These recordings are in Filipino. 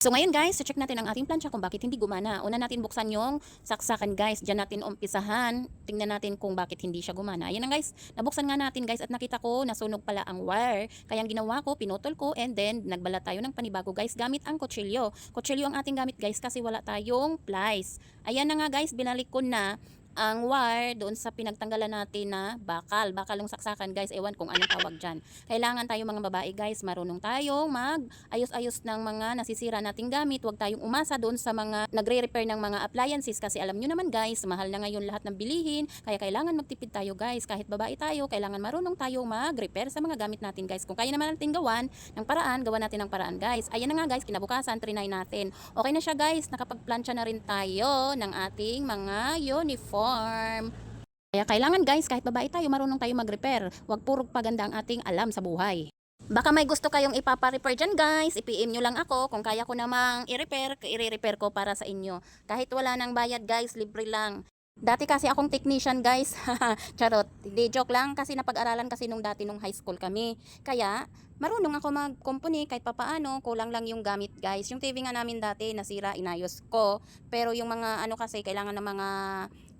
So ngayon guys, check natin ang ating plancha kung bakit hindi gumana. Una natin buksan yung saksakan guys. Diyan natin umpisahan. Tingnan natin kung bakit hindi siya gumana. Ayan na guys, nabuksan nga natin guys at nakita ko nasunog pala ang wire. Kaya ang ginawa ko, pinutol ko and then nagbalat tayo ng panibago guys gamit ang kutsilyo. Kutsilyo ang ating gamit guys kasi wala tayong plies. Ayan na nga guys, binalik ko na ang wire doon sa pinagtanggalan natin na bakal. Bakal ng saksakan guys, ewan kung anong tawag dyan. Kailangan tayo mga babae guys, marunong tayong ayos-ayos ng mga nasisira nating gamit. Huwag tayong umasa doon sa mga nagre-repair ng mga appliances kasi alam nyo naman guys, mahal na ngayon lahat ng bilihin. Kaya kailangan magtipid tayo guys. Kahit babae tayo, kailangan marunong tayong mag-repair sa mga gamit natin guys. Kung kaya naman natin gawan ng paraan, gawan natin ng paraan guys. Ayan na nga guys, kinabukasan, trinay natin. Okay na siya guys, nakapagplancha na rin tayo ng ating mga uniform. Kaya kailangan guys, kahit babae tayo, marunong tayo mag-repair. Huwag puro paganda ang ating alam sa buhay. Baka may gusto kayong ipapa-repair dyan guys, i-PM nyo lang ako. Kung kaya ko namang i-repair, i-repair ko para sa inyo. Kahit wala nang bayad guys, libre lang. Dati kasi akong technician guys. Charot. Hindi, joke lang kasi napag-aralan kasi nung dati nung high school kami. Kaya marunong ako mag-company kahit papaano, kulang lang yung gamit guys. Yung TV nga namin dati nasira, inayos ko. Pero yung mga ano kasi kailangan ng mga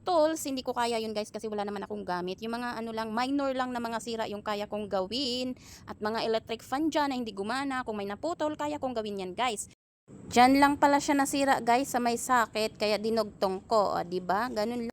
tools, hindi ko kaya yun guys kasi wala naman akong gamit. Yung mga ano lang, minor lang na mga sira yung kaya kong gawin. At mga electric fan dyan na hindi gumana, kung may naputol, kaya kong gawin yan guys. Diyan lang pala siya nasira guys sa may sakit, kaya dinugtong ko, o, 'di ba? Ganun